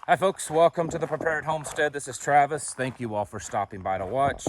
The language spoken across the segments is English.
Hi folks, welcome to the Prepared Homestead. This is Travis. Thank you all for stopping by to watch.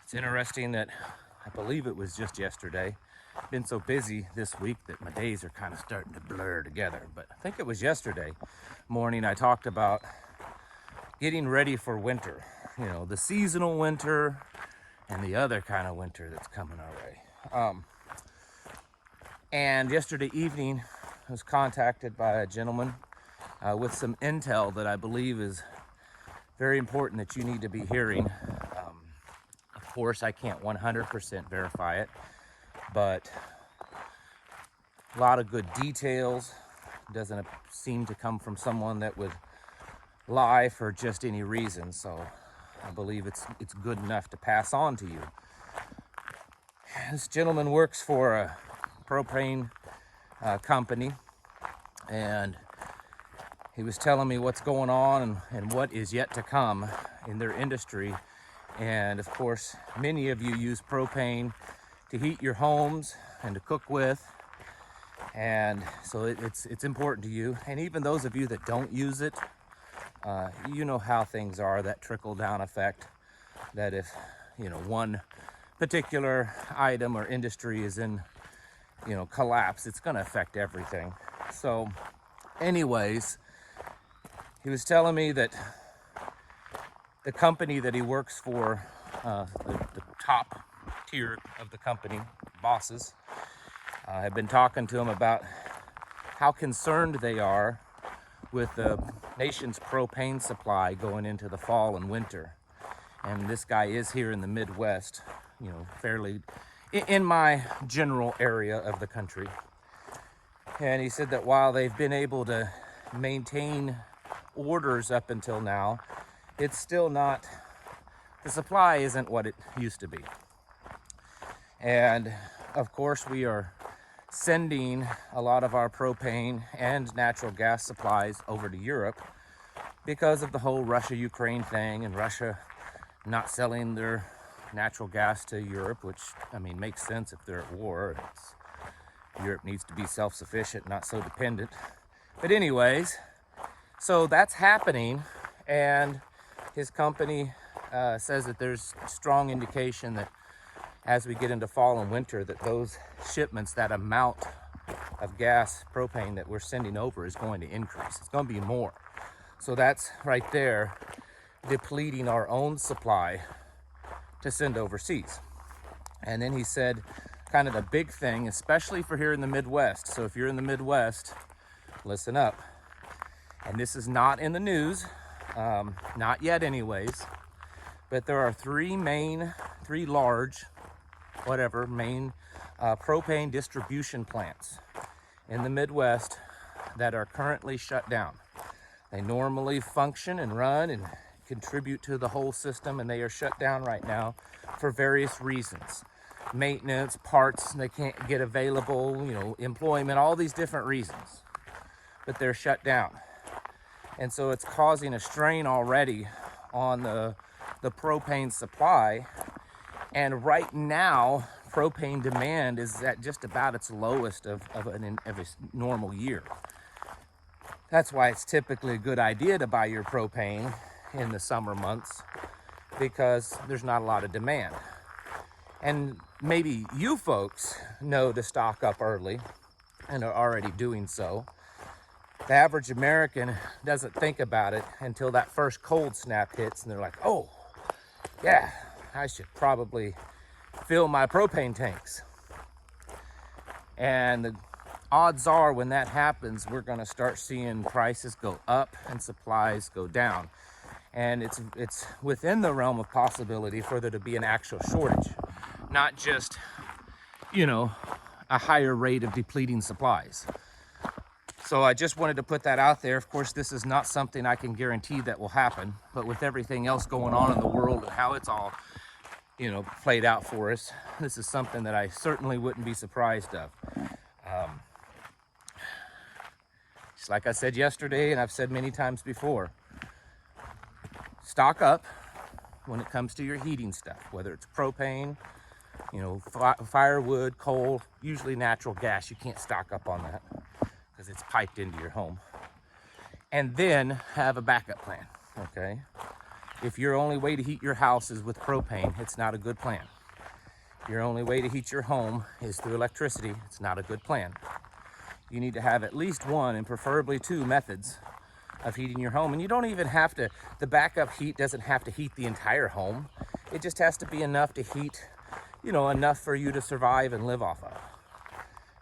It's interesting that I believe it was just yesterday. Been so busy this week that my days are kind of starting to blur together. But I think it was yesterday morning I talked about getting ready for winter. You know, the seasonal winter and the other kind of winter that's coming our way. And yesterday evening I was contacted by a gentleman with some intel that I believe is very important that you need to be hearing. Of course, I can't 100% verify it, but a lot of good details. Doesn't seem to come from someone that would lie for just any reason, so I believe it's good enough to pass on to you. This gentleman works for a propane company, and he was telling me what's going on and what is yet to come in their industry. And of course, many of you use propane to heat your homes and to cook with. And so it's important to you. And even those of you that don't use it, you know how things are, that trickle down effect, that if, you know, one particular item or industry is in, you know, collapse, it's gonna affect everything. So anyways, he was telling me that the company that he works for, the top tier of the company, bosses, have been talking to him about how concerned they are with the nation's propane supply going into the fall and winter. And this guy is here in the Midwest, you know, fairly in my general area of the country. And he said that while they've been able to maintain orders up until now, it's still not, the supply isn't what it used to be. And of course, we are sending a lot of our propane and natural gas supplies over to Europe because of the whole Russia-Ukraine thing, and Russia not selling their natural gas to Europe, which, I mean, makes sense if they're at war. Europe needs to be self-sufficient, not so dependent. But anyways, so that's happening, and his company says that there's strong indication that as we get into fall and winter, that those shipments, that amount of gas, propane that we're sending over is going to increase. It's going to be more. So that's right there depleting our own supply to send overseas. And then he said kind of the big thing, especially for here in the Midwest. So if you're in the Midwest, listen up. And this is not in the news, not yet anyways, but there are three large, main propane distribution plants in the Midwest that are currently shut down. They normally function and run and contribute to the whole system, and they are shut down right now for various reasons. Maintenance, parts they can't get available, you know, employment, all these different reasons, but they're shut down. And so it's causing a strain already on the propane supply. And right now, propane demand is at just about its lowest of a normal year. That's why it's typically a good idea to buy your propane in the summer months, because there's not a lot of demand. And maybe you folks know to stock up early and are already doing so. The average American doesn't think about it until that first cold snap hits, and they're like, oh, yeah, I should probably fill my propane tanks. And the odds are when that happens, we're going to start seeing prices go up and supplies go down. And it's within the realm of possibility for there to be an actual shortage, not just, you know, a higher rate of depleting supplies. So I just wanted to put that out there. Of course, this is not something I can guarantee that will happen, but with everything else going on in the world and how it's all, you know, played out for us, this is something that I certainly wouldn't be surprised of. Just like I said yesterday, and I've said many times before, stock up when it comes to your heating stuff, whether it's propane, you know, firewood, coal, usually natural gas. You can't stock up on that because it's piped into your home. and then have a backup plan, okay? If your only way to heat your house is with propane, it's not a good plan. If your only way to heat your home is through electricity, it's not a good plan. You need to have at least one and preferably two methods of heating your home. And you don't even have to, the backup heat doesn't have to heat the entire home. It just has to be enough to heat, you know, enough for you to survive and live off of.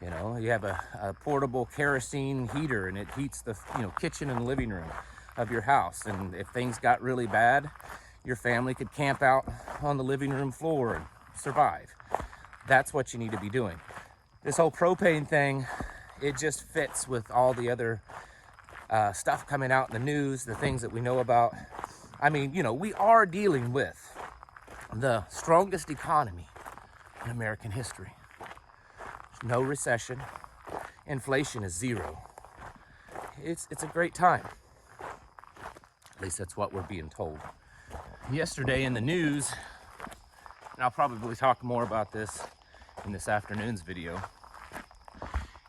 You know, you have a portable kerosene heater and it heats the, you know, kitchen and living room of your house. And if things got really bad, your family could camp out on the living room floor and survive. That's what you need to be doing. This whole propane thing, it just fits with all the other stuff coming out in the news, the things that we know about. I mean, you know, we are dealing with the strongest economy in American history. There's no recession. Inflation is zero. It's a great time. At least that's what we're being told. Yesterday in the news, and I'll probably talk more about this in this afternoon's video,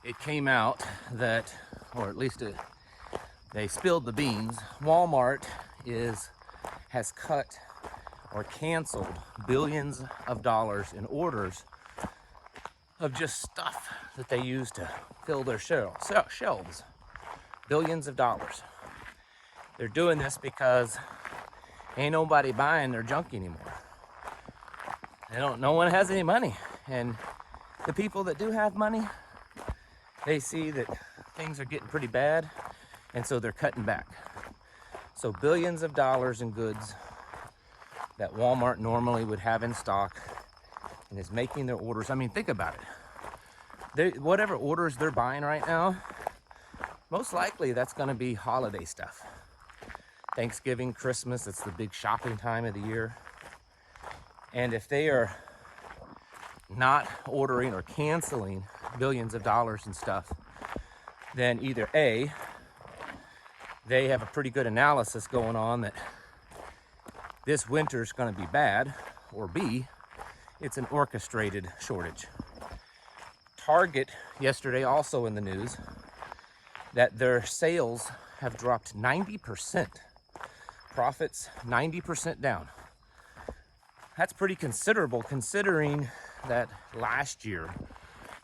it came out that, or at least they spilled the beans, Walmart has cut or canceled billions of dollars in orders of just stuff that they use to fill their shelves. Billions of dollars. They're doing this because ain't nobody buying their junk anymore. No one has any money. And the people that do have money, they see that things are getting pretty bad, and so they're cutting back. So billions of dollars in goods that Walmart normally would have in stock and is making their orders. I mean, think about it. Whatever orders they're buying right now, most likely that's going to be holiday stuff. Thanksgiving, Christmas, it's the big shopping time of the year. And if they are not ordering or canceling billions of dollars in stuff, then either A, they have a pretty good analysis going on that this winter's going to be bad, or B, it's an orchestrated shortage. Target yesterday also in the news that their sales have dropped 90%. Profits 90% down. That's pretty considerable considering that last year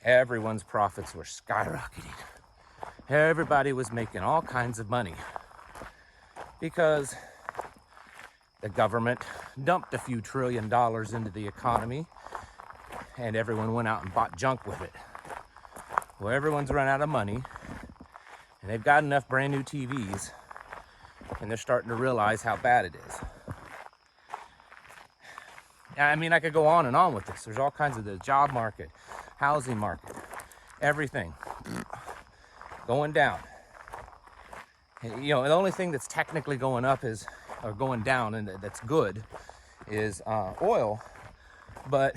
everyone's profits were skyrocketing. Everybody was making all kinds of money because the government dumped a few $1 trillion into the economy and everyone went out and bought junk with it. Well, everyone's run out of money and they've got enough brand new TVs and they're starting to realize how bad it is. I mean, I could go on and on with this. There's all kinds of the job market, housing market, everything going down. You know, the only thing that's technically going up or going down, and that's good, is oil. But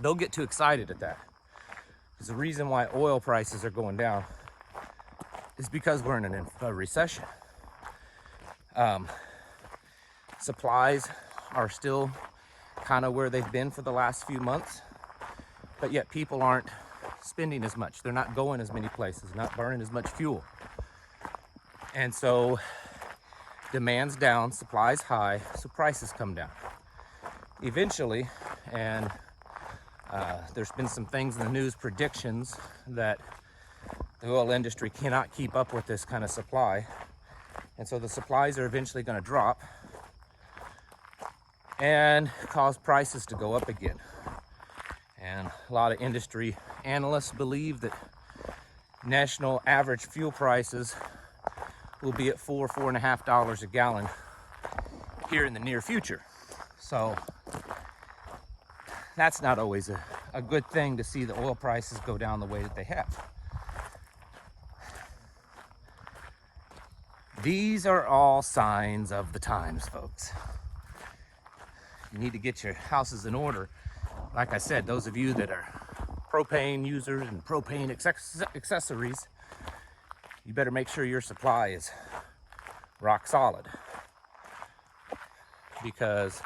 don't get too excited at that. Because the reason why oil prices are going down is because we're in a recession. Supplies are still kind of where they've been for the last few months, but yet people aren't spending as much. They're not going as many places, not burning as much fuel. And so demand's down, supply's high, so prices come down. Eventually, and there's been some things in the news, predictions that the oil industry cannot keep up with this kind of supply. And so the supplies are eventually going to drop and cause prices to go up again. And a lot of industry analysts believe that national average fuel prices will be at $4.5 a gallon here in the near future. So that's not always a good thing to see the oil prices go down the way that they have. These are all signs of the times, folks. You need to get your houses in order. Like I said, those of you that are propane users and propane accessories, you better make sure your supply is rock solid. Because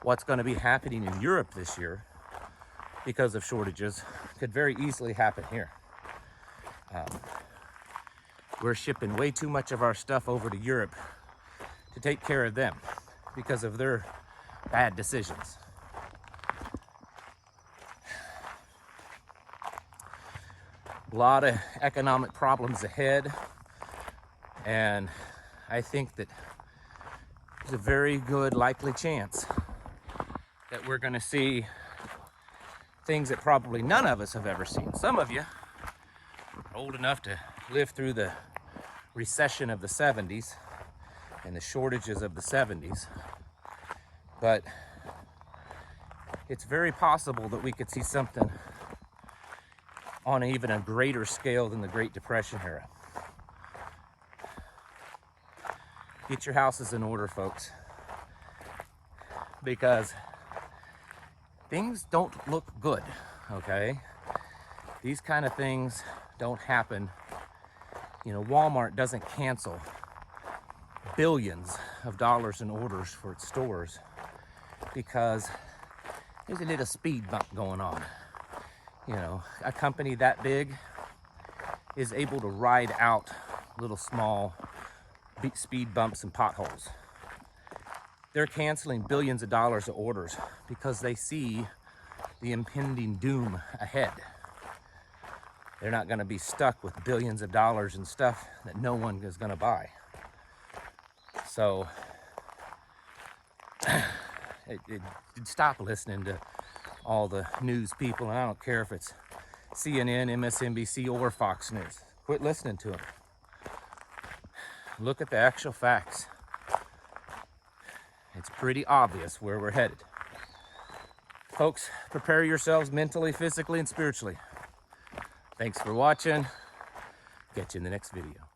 what's going to be happening in Europe this year because of shortages could very easily happen here. We're shipping way too much of our stuff over to Europe to take care of them because of their bad decisions. A lot of economic problems ahead, and I think that there's a very good likely chance that we're going to see things that probably none of us have ever seen. Some of you are old enough to live through the recession of the 70s and the shortages of the 70s, but it's very possible that we could see something on even a greater scale than the Great Depression era. Get your houses in order, folks, because things don't look good, okay? These kind of things don't happen. You know, Walmart doesn't cancel billions of dollars in orders for its stores because there's a little speed bump going on. You know, a company that big is able to ride out little small speed bumps and potholes. They're canceling billions of dollars of orders because they see the impending doom ahead. They're not going to be stuck with billions of dollars in stuff that no one is going to buy. So stop listening to all the news people, and I don't care if it's CNN, MSNBC, or Fox News. Quit listening to them. Look at the actual facts. It's pretty obvious where we're headed. Folks, prepare yourselves mentally, physically, and spiritually. Thanks for watching. Catch you in the next video.